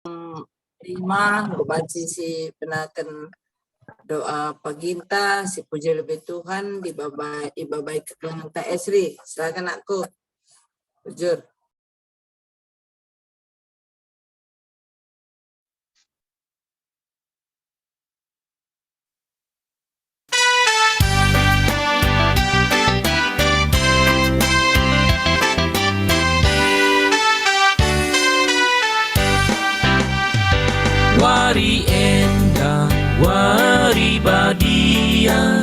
5 baca si penakan doa paginta si puji lebih Tuhan ibabai kekelangan tak Esri. Silakan aku jujur. Wari endah, wari badia,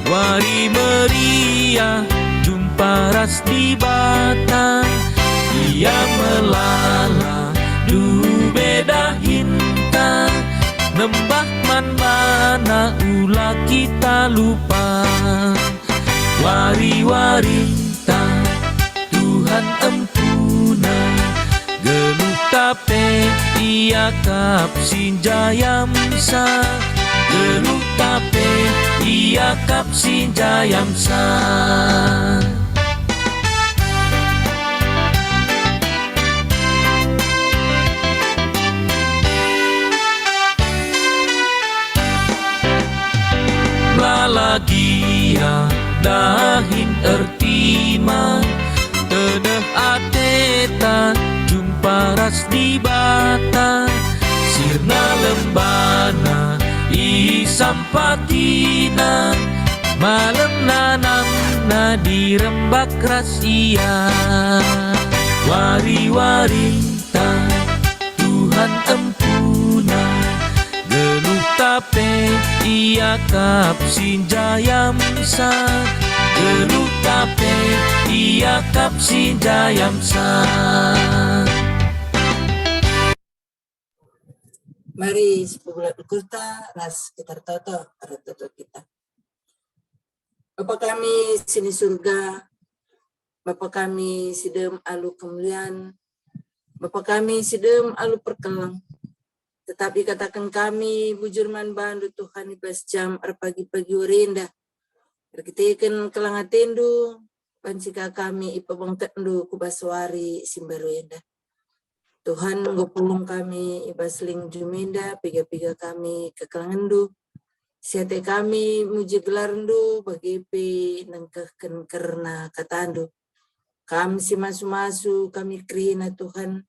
wari meriah, jumpa ras di Batang. Ia melala, du beda hinta, nembah man mana ulah kita lupa. Wari-wari ta, Tuhan empuna, geluh tape ia kap sinjayam sa, geluh tape ia kap sinjayam sa. Lalagia dahin ertima, tedeh ateta jumpa ras di Bata, sirna lembana isampatina, malam nanam na di rembak rasia. Wari-wari ta Tuhan empuna, geluh tape ia kap sinjayam sa, geluh tape ia kap sinjayam sa. Mari sebulan kurta ras kita toto kita. Bapa kami sini surga, Bapa kami sidem alu kemuliaan, Bapa kami sidem alu perkelang. Tetapi katakan kami bujur man bandu Tuhan ibas jam pagi-pagi urinda. Berkitikan kelangatendu, pancika kami ipabang tendu kubaswari simbaruenda. Tuhan ngopulung kami ibasling juminda, piga-piga kami kekelangandu. Siate kami muji gelarndu, bagipi nangkahkan karena katandu. Kami si masu-masu, kami krina Tuhan,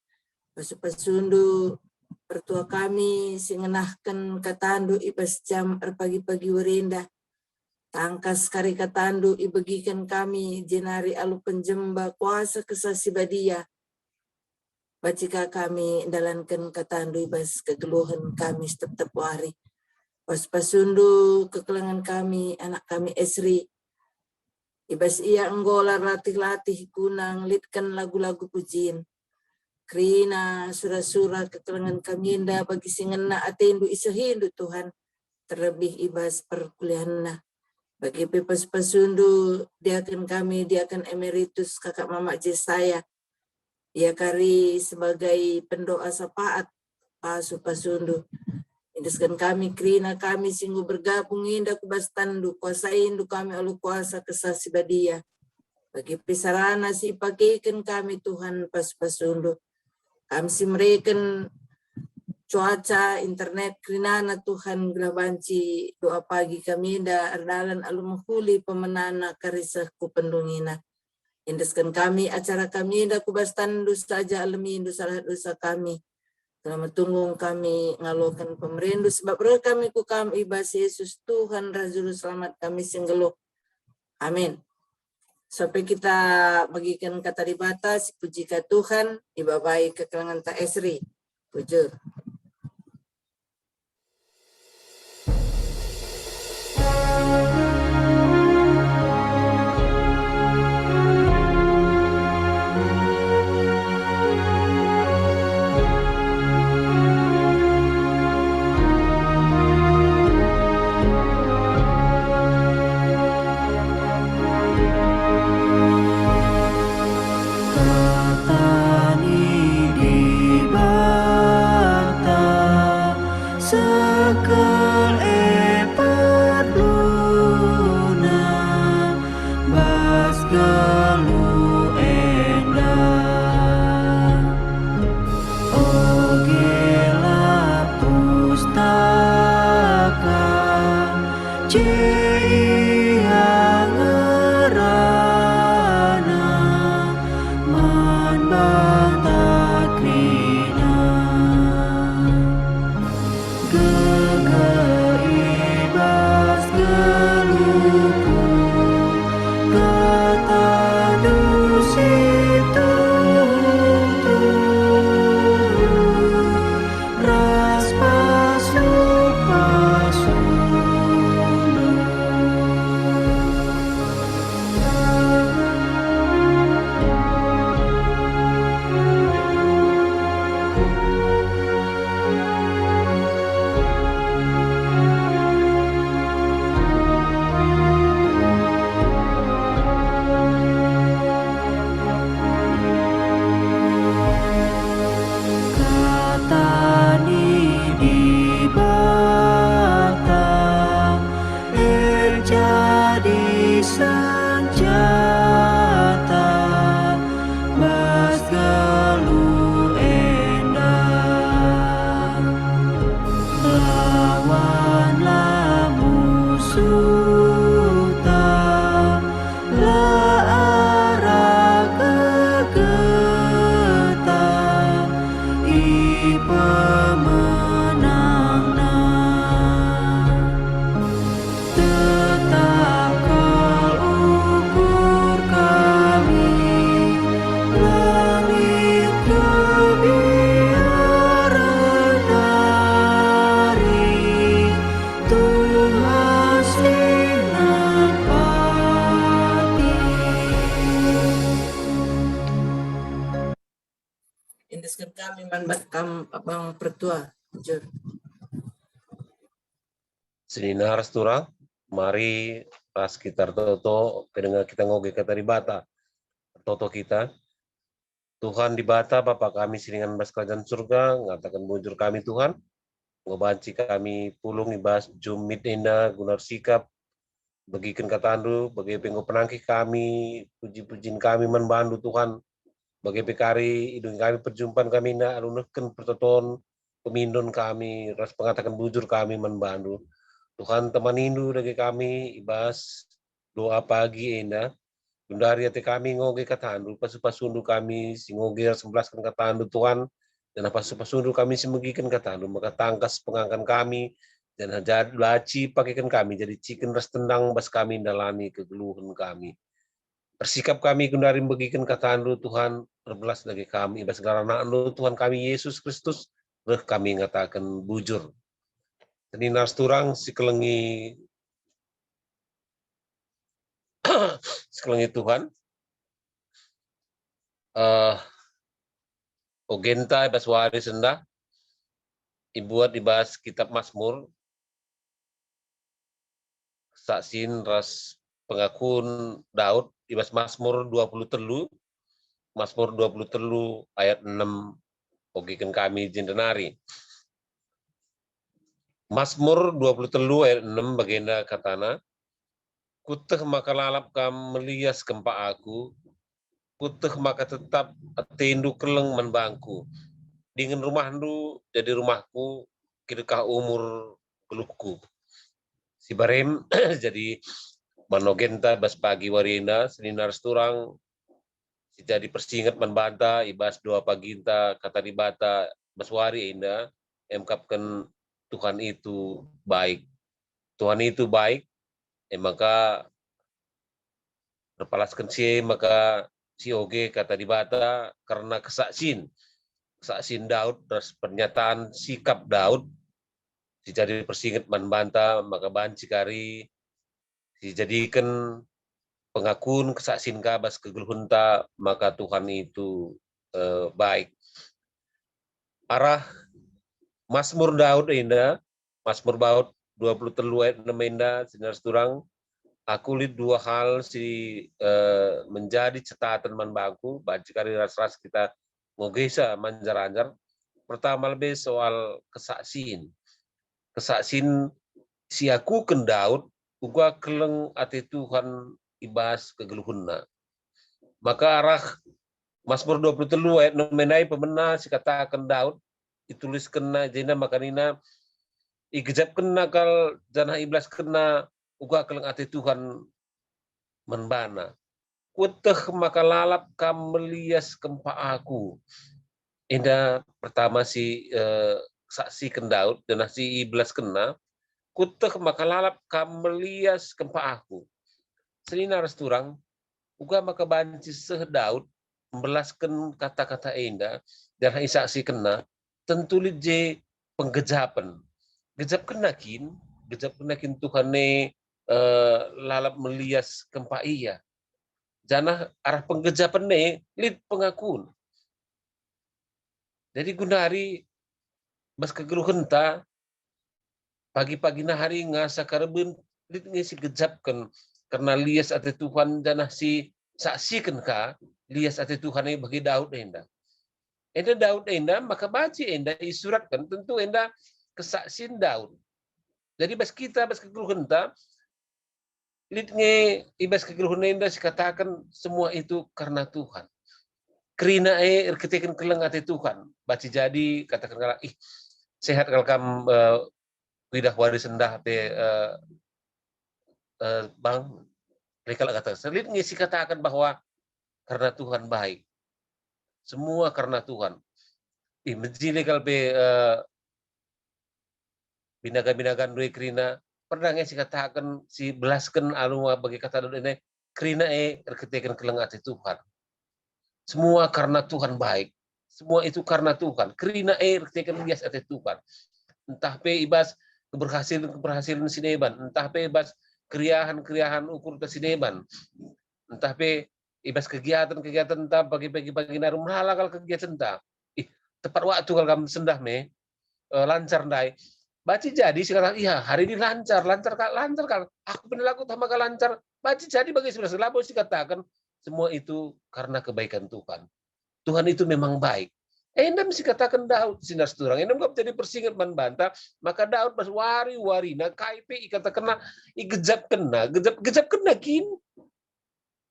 pasu-pasundu, pertua kami singenahkan katandu ibas jam pagi-pagi urinda. Tangkas kari katandu ibagikan kami jenari alu penjemba kuasa kesasi badia. Bacika kami dalankan katandu ibas kegeluhan kami tetap wari. Pas-pasundu kekelangan kami, anak kami Esri. Ibas ia enggolar latih-latih kunang litkan lagu-lagu pujian. Krina surah-surah kekelangan kami indah bagi singena atendu isahindu Tuhan. Terlebih ibas perkuliahanna. Bagi pepas pasundu diakan kami, diakan emeritus kakak mama Jesaya. Ia kari sebagai pendoa sapaat pasu pasundu. Indeskan kami krina kami singgu bergabung indah kubastandu kuasa indu kami alu kuasa kesasi badia. Bagi pisarana si pakaikan kami Tuhan pas pasundu. Kami si mereken cuaca internet krinana Tuhan gelabanci doa pagi kami indah ardalan alu menghuli pemenana karisahku pendungina. Indeskan kami acara kami indah kubastandu saja alami indu salah dosa kami. Selamat tunggu kami ngalokan pemerindu sebab kami ku kami ibas Yesus Tuhan Rasul selamat kami singgeluk. Amin. Sampai kita bagikan kata dibata si puji ka Tuhan ibabai kekelangan ta Esri. Puji. Katani di Indeskan kami manbat kam abang pertua. Jur. Sininar stura, mari pas kita toto kedengar kita ngoge kata di bata. Toto kita. Tuhan di bata Bapa kami siningan bas kerajaan surga, ngatakan bujur kami Tuhan. Ngobanci kami pulung ibas jumit enda gunar sikap bagikan kata andu bagi penggo penangki kami puji-pujin kami membantu Tuhan bagi pekari hidung kami perjumpaan kami na aluneken pertoton pemindon kami ras pengatakan bujur kami membantu Tuhan teman indu dari kami ibas doa pagi enda Gundari ate kami ngoge kata andu pasu-pasundu kami singoge 11 kata andu Tuhan dan pasu-pasundu kami simegikan kata andu maka tangkas pengangkan kami dan hajat laci pakaikan kami jadi ciken ras tendang bas kami dalani kegeluhan kami. Bersikap kami kendari bagikan kata andu Tuhan berbelas dari kami bas garana andu Tuhan kami Yesus Kristus reh kami ngatakan bujur. Teninar turang sikelengi sikelengi Tuhan. Ogenta bas wari senda ibuat dibahas kitab Mazmur saksin ras pengakuan Daud ibas Mazmur 23 ayat 6 ogikan kami jendenari. Mazmur 23 ayat 6 bagenda katana kuteh maka lalap kam melias kempa aku kuteh maka tetap tendu keleng menbangku dingin rumahku jadi rumahku kirkah umur keluhku si barem jadi manogenta bas pagi warina seninar sturang si jadi persingat membanta ibas dua paginta kata dibata bas wari inda emkapkan Tuhan itu baik maka berpalaskan si maka si oge kata dibata karena kesaksin Daud terus pernyataan sikap Daud si jadi persingat membanta maka banci kari dijadikan pengakuan kesaksin kabas kegeluhunta maka Tuhan itu baik. Arah Mazmur Daud indah, Mazmur Daud 23 ayat 6 indah, sinar turang, aku lihat dua hal si menjadi catatan manbaku, baca kari ras-ras kita ngogesa manjar-anjar. Pertama lebih soal kesaksin si aku ken Daud uga keleng ati Tuhan ibas kegeluhunna. Maka arah Mazmur 23 ayat 6 menai pemena si katakan Daud ditulis kena jena makanina igejap kena kal janah iblas kena uga keleng ate Tuhan menbana. Kuteh maka lalap kam melias kempa aku. Indah pertama si saksikan Daud dan si iblas kena. Kuteh maka lalap kam melias kempa aku. Selina resturang uga maka banci seh Daud membelaskan kata-kata indah dan saksi kena tentu je penggejapan. Gejap kenakin Tuhan lalap melias kempa iya. Janah arah penggejapan lid pengakuan. Jadi gunari bas kegeluhan ta pagi-pagi hari ngasa kareben lid ngisi gejapkan karena lias ate Tuhan janah si saksikan ka lias ate Tuhan bagi Daud enda. Enda Daud enda maka baca enda isuratkan tentu enda kesaksian Daud. Jadi bas kita bas kegeluhan ta lid nge ibas kegeluhan enda katakan semua itu karena Tuhan. Kerina ketika keleng ate Tuhan. Baca jadi katakan kalau sehat kalau kamu widah waris sendah te bang mereka kata selit ngisi katakan bahwa karena Tuhan baik. Semua karena Tuhan. Menjile kalau binaga-binagan dua kerina pernah ngisi katakan si belaskan aluma bagi kata dulu ini kerina ketika keleng ate Tuhan. Semua karena Tuhan baik. Semua itu karena Tuhan. Kerina ketika lias ate Tuhan. Entah pe ibas keberhasilan sineban, entah pe ibas kriahan ukur ke sineban, entah pe ibas kegiatan entah pagi-pagi narum halakal kegiatan entah. Tepat waktu kalau kamu sendah lancar ndai. Baci jadi sekarang iya hari ini lancar kan. Aku benar aku tambah lancar. Baci jadi bagi sebelah sih katakan semua itu karena kebaikan Tuhan. Tuhan itu memang baik. Endam mesti katakan Daud sinar seturang. Endam gak jadi persingat membantah. Maka Daud pas wari na KIP kata kena gejap kena kin.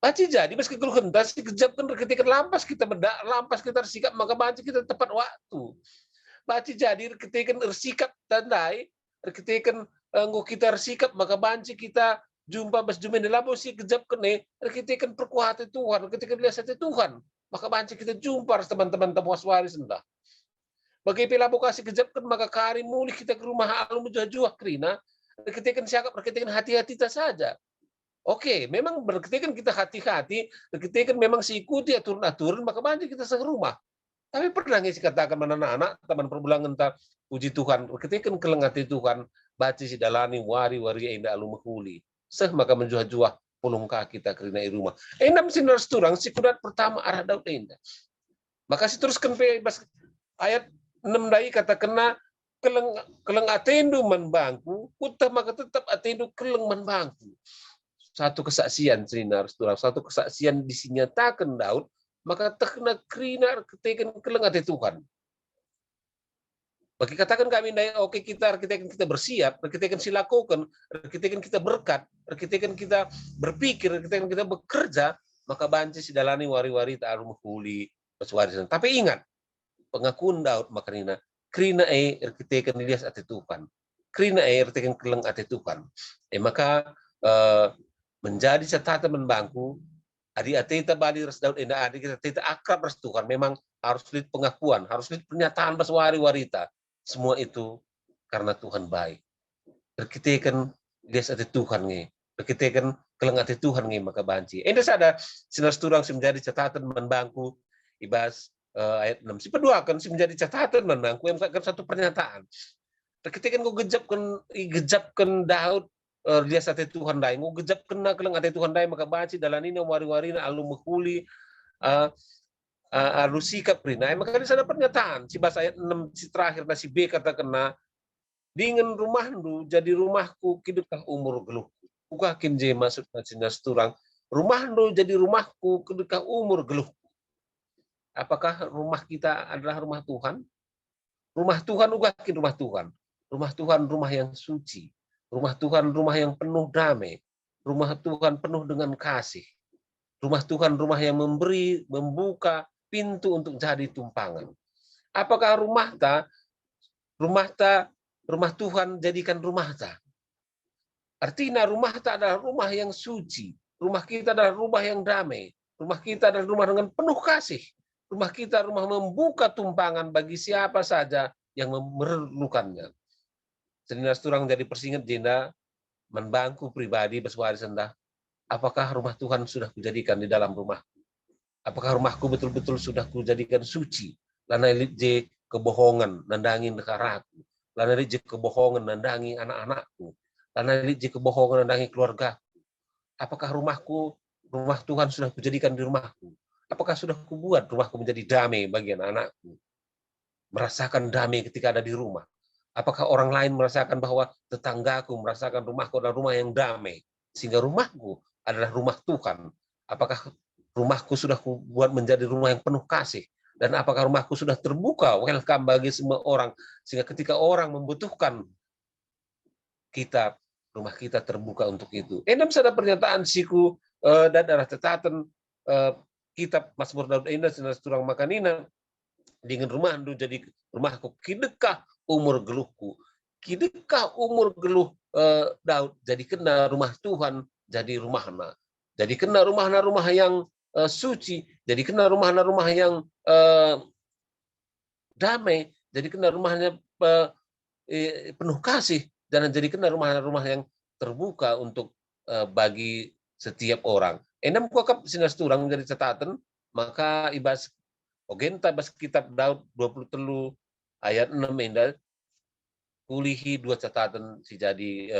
Baci jadi pas kegeluhan tas gejap kena ketika lampas kita bersikap maka baci kita tepat waktu. Baci jadi ketika bersikap tandai ketika kita bersikap maka banci kita jumpa bas jumen di labo si gejap kene ketika perkuatan Tuhan ketika lihat Tuhan maka banci kita jumpa teman-teman temuas waris endah. Bagi pila kasih kejapkan maka kari mulih kita ke rumah alum juah krina ketika siakap ketika hati-hati kita saja. Oke, memang ketika kita hati-hati ketika memang ikuti aturan maka banci kita ke rumah. Tapi pernah ngisi katakan anak-anak teman perbulangan tak puji Tuhan ketika keleng hati Tuhan baci si dalani wari-wari indah alum huli. Seh maka menjuah-juah pulung kaki kita kerina di rumah. Endam sinar seturang si kudat pertama arah Daud enda. Maka si teruskan ayat 6 dai kata kena keleng atendu man bangku, utah maka tetap atendu keleng man bangku. Satu kesaksian sinar seturang, satu kesaksian dinyatakan Daud, maka tekna kerina ketekan keleng ate Tuhan. Bagi katakan kami oke kita bersiap, kita silakukan, kita berkat, kita berpikir, kita bekerja, maka banci si dalani wari-wari ta'arum huli peswarisan. Tapi ingat, pengakuan Daud makanina, krina kita lias ate Tuhan. Krina kita keleng ate Tuhan. Maka menjadi catatan membangku, adi ate bali res Daud enda adi kita akrab res Tuhan. Memang harus lihat pengakuan, harus lihat pernyataan peswari-warita. Semua itu karena Tuhan baik. Berkitakan lihat ate Tuhan nge. Berkitakan keleng ate Tuhan nge maka banci. Enda sada sinar seturang si menjadi catatan membangku ibas ayat 6. Si peduakan si menjadi catatan membangku yang satu pernyataan. Berkitakan kau gejapkan Daud lihat ate Tuhan dai. Kau gejapkan keleng ate Tuhan dai maka banci dalanina wari-warina alum mekuli sikap rina, maka di sana pernyataan si bahasa ayat 6 si terakhir si B kata kena dengan rumahmu jadi rumahku kidukah umur geluh. Uga kinje maksud nasinya seturang rumahmu jadi rumahku kidukah umur geluh. Apakah rumah kita adalah rumah Tuhan? Rumah Tuhan uga kin rumah Tuhan. Rumah Tuhan rumah yang suci. Rumah Tuhan rumah yang penuh damai. Rumah Tuhan penuh dengan kasih. Rumah Tuhan rumah yang memberi, membuka pintu untuk jadi tumpangan. Apakah rumah Tuhan jadikan rumah ta? Artinya rumah kita adalah rumah yang suci. Rumah kita adalah rumah yang damai. Rumah kita adalah rumah dengan penuh kasih. Rumah kita rumah membuka tumpangan bagi siapa saja yang memerlukannya. Seninas turang jadi persingat jenda membangku pribadi bersuara sendah. Apakah rumah Tuhan sudah kujadikan di dalam rumahku? Apakah rumahku betul-betul sudah kujadikan suci? Lana je kebohongan nandangi negaraku. Lana je kebohongan nandangi anak-anakku. Lana je kebohongan nandangi keluargaku. Apakah rumah Tuhan sudah kujadikan di rumahku? Apakah sudah kubuat rumahku menjadi damai bagi anak-anakku? Merasakan damai ketika ada di rumah. Apakah orang lain merasakan bahwa tetanggaku merasakan rumahku adalah rumah yang damai, sehingga rumahku adalah rumah Tuhan? Apakah rumahku sudah kubuat menjadi rumah yang penuh kasih? Dan apakah rumahku sudah terbuka, welcome bagi semua orang, sehingga ketika orang membutuhkan kita, rumah kita terbuka untuk itu. Enam sada pernyataan siku dan darah tetatan kitab Mazmur Daud Indah sinas turang makanina dengan rumah andu jadi rumahku kidekah umur geluhku, kidekah umur geluh Daud jadi kena rumah Tuhan jadi rumahna, jadi kena rumah yang suci, jadi kena rumah yang damai, jadi kena rumahnya penuh kasih, dan jadi kena rumah yang terbuka untuk bagi setiap orang. Enam kuakap sinas turang jadi catatan, maka ibas ogenta bas kitab Daud 23 ayat 6 indah kulihi dua catatan si jadi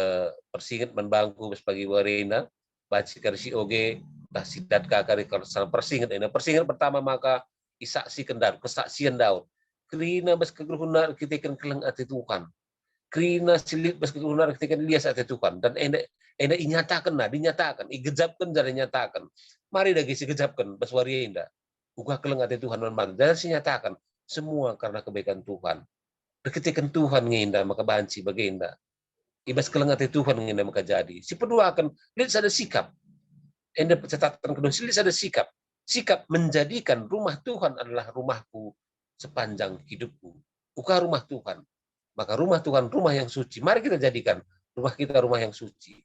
persingat membangku bas pagi warena baci karsi oge dah sidat kakari kalau persingat ini persingat pertama maka isaksikan Daud kesaksian Daud krina bas kegruhuna kita kan keleng ati Tuhan krina silit bas kegruhuna kita kan lias ati Tuhan dan enda dinyatakan igejapkan jadi nyatakan mari lagi si gejapkan bas warena uga keleng ati Tuhan membantu dan si nyatakan semua karena kebaikan Tuhan. Deketikan Tuhan nginda maka banci baginda. Ibas keleng ati Tuhan nginda maka jadi. Si kedua akan lihat ada sikap. Enda catatan kedua lihat ada sikap. Sikap menjadikan rumah Tuhan adalah rumahku sepanjang hidupku. Uga rumah Tuhan. Maka rumah Tuhan rumah yang suci. Mari kita jadikan rumah kita rumah yang suci.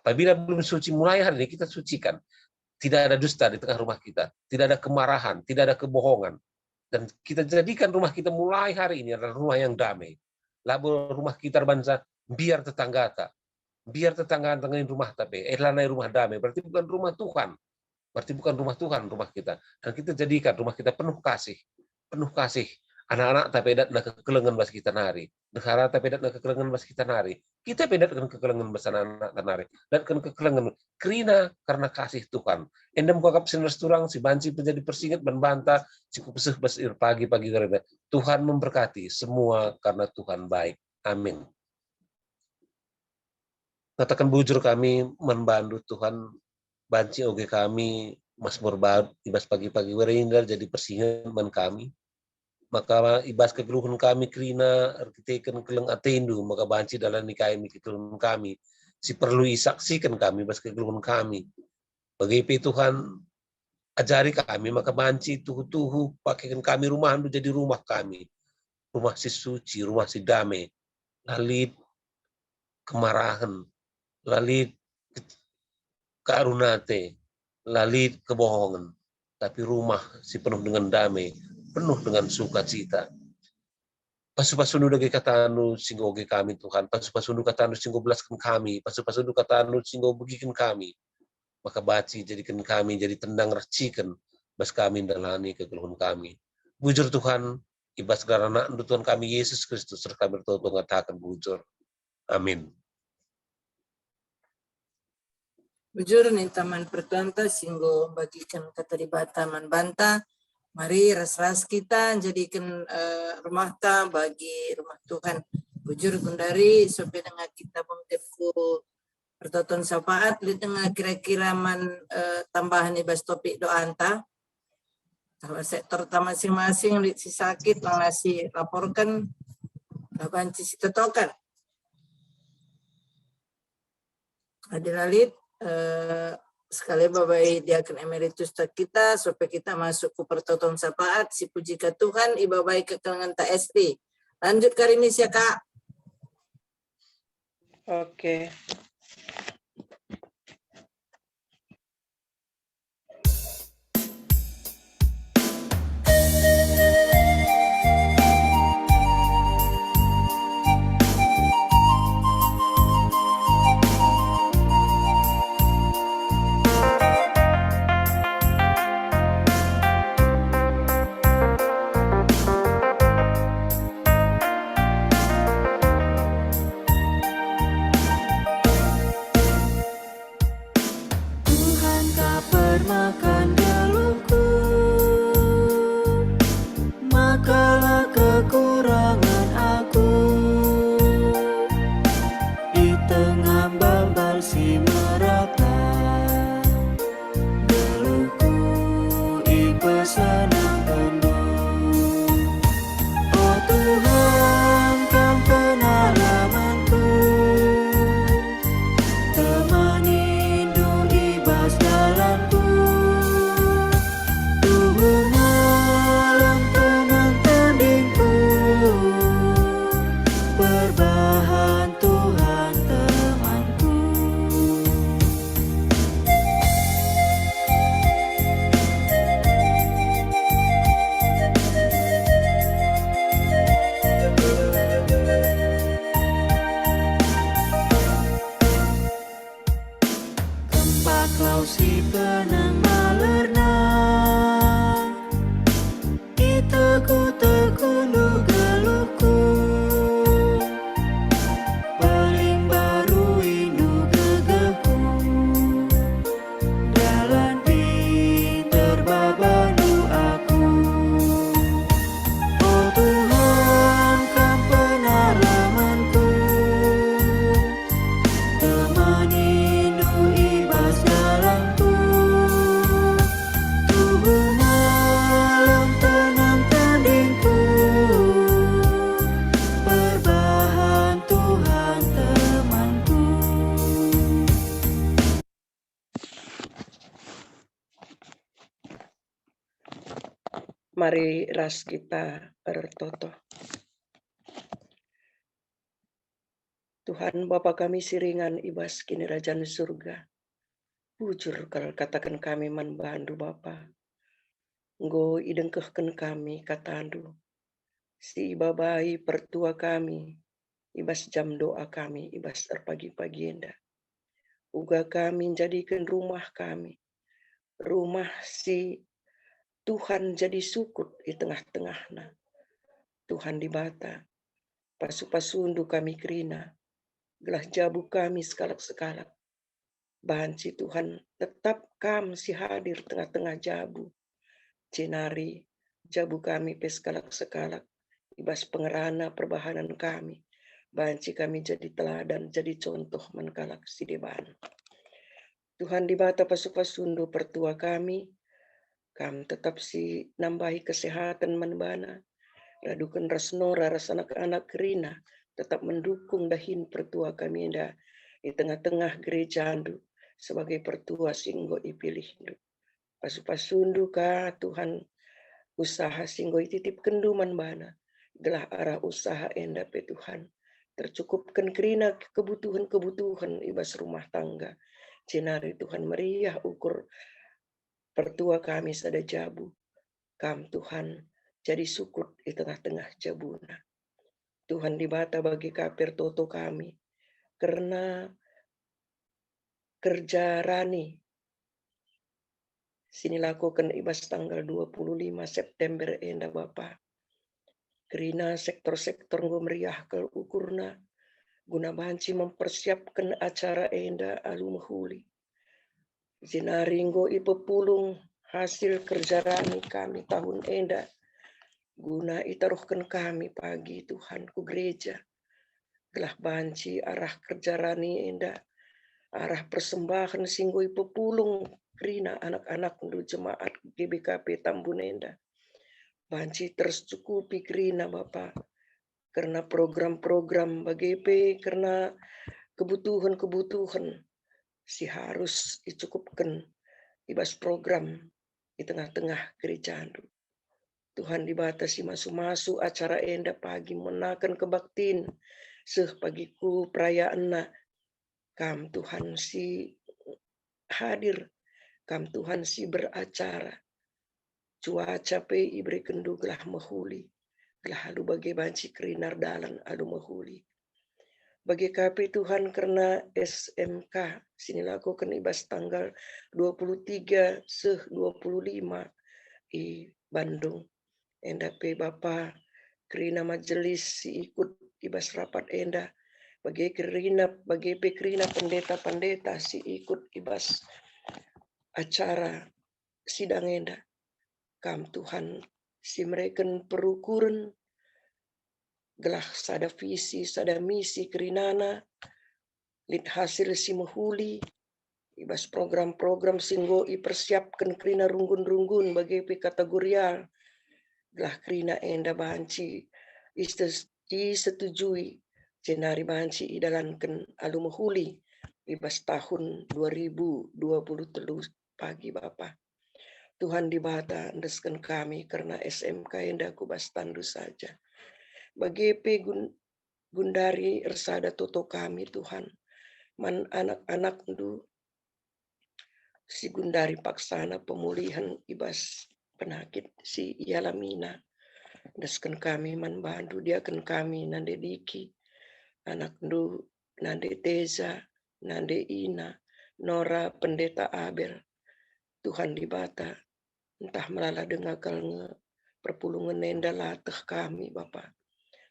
Apabila belum suci mulai hari ini kita sucikan. Tidak ada dusta di tengah rumah kita. Tidak ada kemarahan, tidak ada kebohongan. Dan kita jadikan rumah kita mulai hari ini adalah rumah yang damai. Lalu rumah kita bangsa biar tetangga ini rumah tapi lanai rumah damai. Berarti bukan rumah Tuhan. Berarti bukan rumah Tuhan rumah kita. Dan kita jadikan rumah kita penuh kasih. Penuh kasih. Anak-anak tapi dat nak kekelengan bas kita nari. Negara tapi dat nak kekelengan bas kita nari. Kita pedat kan kekelengan bas anak-anak nari. Dan kan kekelengan krina karena kasih Tuhan. Endem kuakap sinas turang si banci menjadi persingat membantah si kupeseh bas pagi-pagi karena Tuhan memberkati semua karena Tuhan baik. Amin. Katakan bujur kami membantu Tuhan banci oge kami Mazmur Daud ibas pagi-pagi werindar jadi persingat men kami. Maka ibas kegeluhan kami krina arkiteken keleng atendu maka banci dalam nikai kegeluhan kami si perlu isaksikan kami ibas kegeluhan kami bagi Tuhan ajari kami maka banci tuhu pakaikan kami rumah andu jadi rumah kami rumah si suci rumah si damai lalit kemarahan lalit karunate lalit kebohongan tapi rumah si penuh dengan damai penuh dengan sukacita. Pasu-pasunu dagi katanu singgo ge kami Tuhan. Pasu-pasunu katanu singgo belaskan kami. Pasu-pasunu katanu singgo begikan kami. Maka baci jadikan kami jadi tendang racikan bas kami dalani kegeluhan kami. Bujur Tuhan ibas garana Tuhan kami Yesus Kristus serta kami bertoto ngatakan bujur. Amin. Bujur nih taman pertuanta singgo bagikan keterlibatan banta. Mari ras-ras kita jadikan rumah ta bagi rumah Tuhan. Bujur gundari sampai dengan kita memdefu pertonton syafaat li dengan kira-kira tambahan ibas topik doa anta. Sektor masing-masing li si sakit ngasih laporkan banci si tetokan. Adilalit sekali Bapak Diaken Emeritus kita supaya kita masuk ke pertonton syafaat si puji ke Tuhan iba baik kekelangan tak SD. Lanjut Karinis ya Kak. Oke. Mari ras kita bertoto. Tuhan Bapa kami siringan ibas kini rajaan surga. Bujur kalau katakan kami man bandu Bapa. Nggo idengkehken kami katandu. Si babai pertua kami. Ibas jam doa kami, ibas terpagi-pagi enda. Uga kami jadikan rumah kami. Rumah si Tuhan jadi sukut di tengah-tengahna. Tuhan di bata. Pasu-pasundu kami kerina. Gelah jabu kami sekalak-sekalak. Bahan si Tuhan tetap kam si hadir tengah-tengah jabu. Cenari jabu kami peskalak-sekalak. Ibas pengerana perbahanan kami. Banci kami jadi teladan, jadi contoh menkalak si deban. Tuhan di bata pasu-pasundu pertua kami. Kam tetap si nambahi kesehatan menbana. Radukan rasnora ras anak-anak kerina. Tetap mendukung dahin pertua kami enda. Di tengah-tengah gereja andu. Sebagai pertua singgo ipilih. Pasu-pasundu ka Tuhan. Usaha singgo ititip kenduman bana. Gelah arah usaha enda pe Tuhan. Tercukupkan kerina kebutuhan-kebutuhan ibas rumah tangga. Cenari Tuhan meriah ukur pertua kami sada jabu. Kam Tuhan jadi sukut di tengah-tengah jabuna. Tuhan di bata bagi kapir toto kami. Karena kerja rani. Sini lakukan ibas tanggal 25 September enda Bapa. Kerina sektor-sektor meriah ke ukurna. Guna banci mempersiapkan acara enda alu mahuli. Zinaringgo ipepulung hasil kerja rani kami tahun enda. Guna itaruhkan kami pagi Tuhan ku gereja. Gelah banci arah kerja rani enda. Arah persembahan singgo ipepulung kerina anak-anak lu jemaat GBKP Tambun enda. Banci tercukupi kerina Bapak. Karena program-program BGP, karena kebutuhan-kebutuhan si harus dicukupkan ibas program di tengah-tengah gereja. Tuhan dibatasi masuk-masuk acara enda pagi menakan kebaktin seh pagiku perayaan na kam Tuhan si hadir, kam Tuhan si beracara. Cuaca pe ibri kendu gelah mahuli. Gelah alu bagi banci kerinar dalan alu mahuli. Bagi KP Tuhan karena SMK sini lakukan ibas tanggal 23 seh 25 di Bandung. Enda pe Bapa kerina majelis si ikut ibas rapat enda. Bagi pe kerina pendeta-pendeta si ikut ibas acara sidang enda. Kam Tuhan si mereka perukuran gelah sada visi, sada misi kerinana, lid hasil si mahuli, ibas program-program singgo ipersiapkan kerina runggun-runggun bagi kategorial, gelah kerina enda banci disetujui, cenari banci idalankan alu mahuli, ibas tahun 2023 pagi Bapa. Tuhan di bata andeskan kami karena SMK enda kubas tandu saja. Bagi Gundari ersada toto kami Tuhan. Man anak-anak ndu si Gundari paksana pemulihan ibas penyakit si Yalamina. Deskan kami man bandu diakan kami nande Diki. Anak ndu nande Teza, nande Ina, Nora pendeta Abel. Tuhan di bata entah melala dengagal perpulungan nenda latih kami Bapak.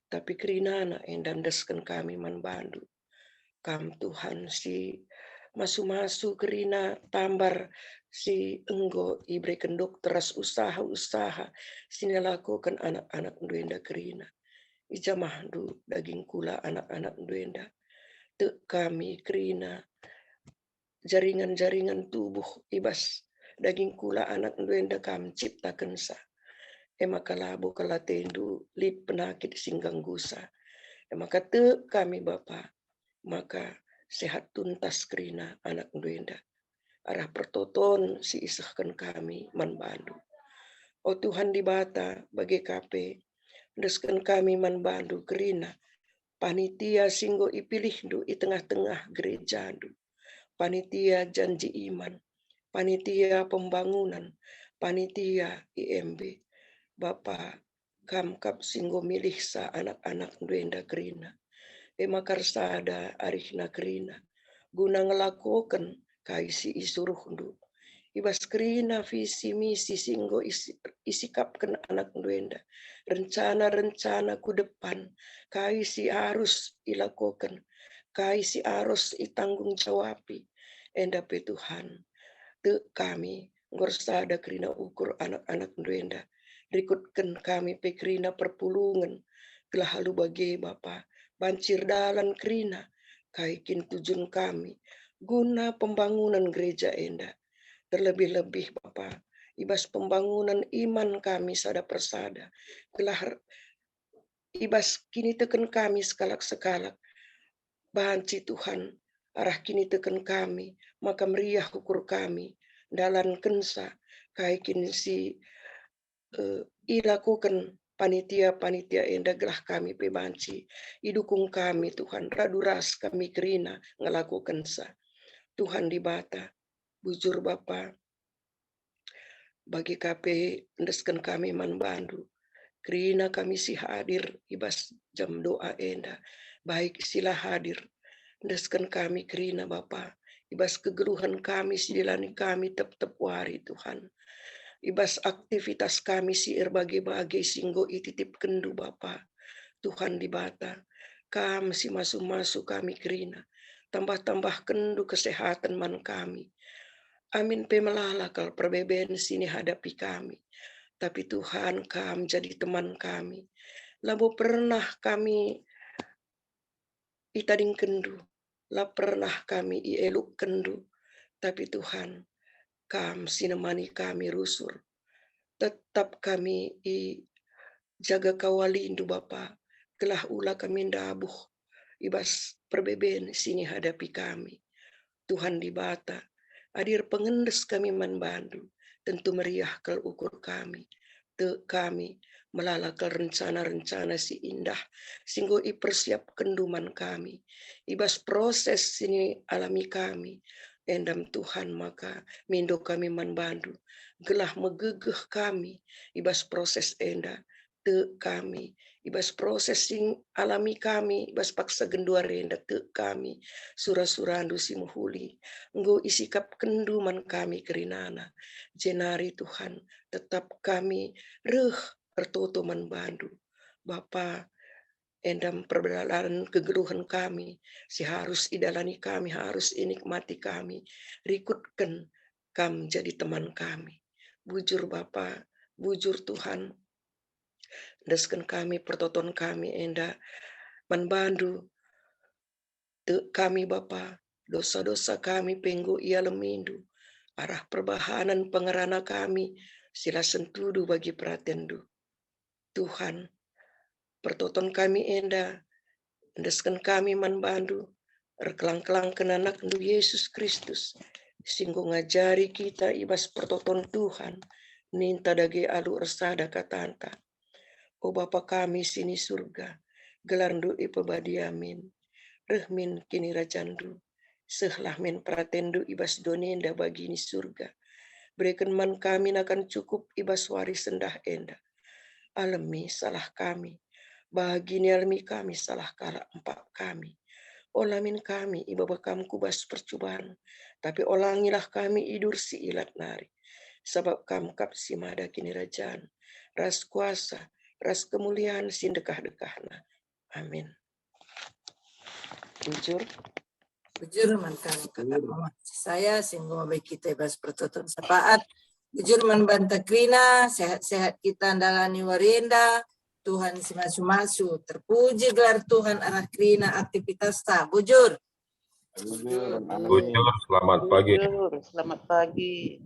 Tapi kerinana endan deskan kami man bandu. Kam Tuhan si masu-masu kerina tambar si enggo ibrekan dokteras usaha-usaha sini lakukan anak-anak duenda kerina. Ijamah du daging kula anak-anak duenda. Te kami kerina jaringan-jaringan tubuh ibas daging kula anak duenda kami ciptakan sa. Maka labo kalatendu lip penakit singgang gusa. Maka te kami Bapa, maka sehat tuntas kerina anak duenda. Arah pertoton si isahkan kami man bandu. Oh Tuhan di bata bagi KP, deskan kami man bandu kerina, panitia singgo ipilih du i tengah-tengah gereja du, panitia janji iman, panitia pembangunan, panitia IMB, Bapak kamkap singgo milih sa anak-anak duenda kerina, emakar sada arihna kerina, guna ngelakukan kaisi isuruh du, ibas kerina visi misi singgo isikapkan anak duenda, rencana-rencana ku depan, kaisi harus dilakukan, kaisi harus ditanggung jawabi, endape Tuhan, te kami ngorsada kerina ukur anak-anak duenda, rikutkan kami pe kerina perpulungan, telah halu bagi Bapa, bancir dalan kerina, kaikin tujuan kami, guna pembangunan gereja enda, terlebih-lebih Bapa, ibas pembangunan iman kami sada persada, telah ibas kini teken kami sekalak-sekalak, banci Tuhan, arah kini teken kami, maka meriah ukur kami, dalan kensa, kaikin si ilakukan panitia-panitia enda gelah kami pebanci, idukung kami Tuhan, raduras kami kerina ngelakukan sa, Tuhan di bata, bujur Bapa, bagi KP endeskan kami man bandu, kerina kami si hadir ibas jam doa enda, baik sila hadir, endeskan kami kerina Bapa, ibas kegeluhan kami si dilani kami tep-tep wari Tuhan, ibas aktivitas kami si berbagai-bagai singgo ititip kendu Bapa, Tuhan di bata, kami si masuk-masuk kami kerina, tambah-tambah kendu kesehatan man kami, amin pemelala kal perbeben sini hadapi kami, tapi Tuhan kami jadi teman kami, labo pernah kami itading kendu, lah pernah kami ieluk kendu, tapi Tuhan kam sinemani kami rusur, tetap kami i jaga kawalindu Bapa, kelah ula kami dabuh, ibas perbeben sini hadapi kami, Tuhan di bata, hadir pengendes kami manbandu, tentu meriah kel ukur kami, te kami melalakal rencana-rencana si indah, singgo i persiap kenduman kami, ibas proses sini alami kami, endam Tuhan maka mindo kami manbandu, gelah megegeh kami, ibas proses enda, te kami, ibas proses sing alami kami, ibas paksa gendua renda te kami, surah-surandu si muhuli, enggo isikap kenduman kami kerinana, jenari Tuhan, tetap kami reh ertoto manbandu, Bapa, endam perbelalan kegeluhan kami, si harus idalani kami, harus inikmati kami, rikutkan kam jadi teman kami, bujur Bapa, bujur Tuhan, deskan kami pertoton kami enda manbandu, te kami Bapa, dosa-dosa kami penggo ia lemindu, arah perbahanan pengerana kami, sila sentudu bagi pratendu, Tuhan, pertoton kami enda, endeskan kami manbandu, erkelang-kelang kenanak du Yesus Kristus, singgo ngajari kita ibas pertoton Tuhan, ninta dage alu ersada katanta, o Bapa kami sini surga, gelarndu ipebadiamin, rehmin kini rajandu, sehlah men pratendu ibas donenda bagini surga, berikan man kami akan cukup ibas waris sendah enda, alami salah kami, bagini alami kami salah kala empat kami, olamin kami ibabakam kubas percobaan, tapi olangilah kami idur si ilat nari, sebab kam kap si mada kini rajaan, ras kuasa, ras kemuliaan sindekah-dekahna, amin. Bujur. Bujur man kami kakak mama saya singgo baik kita bas pertoton sapaat, bujur man banta krina, sehat-sehat kita andalani warinda, Tuhan si masu-masu, terpuji gelar Tuhan arah krina aktivitas ta, bujur. Bujur, selamat pagi. Selamat pagi.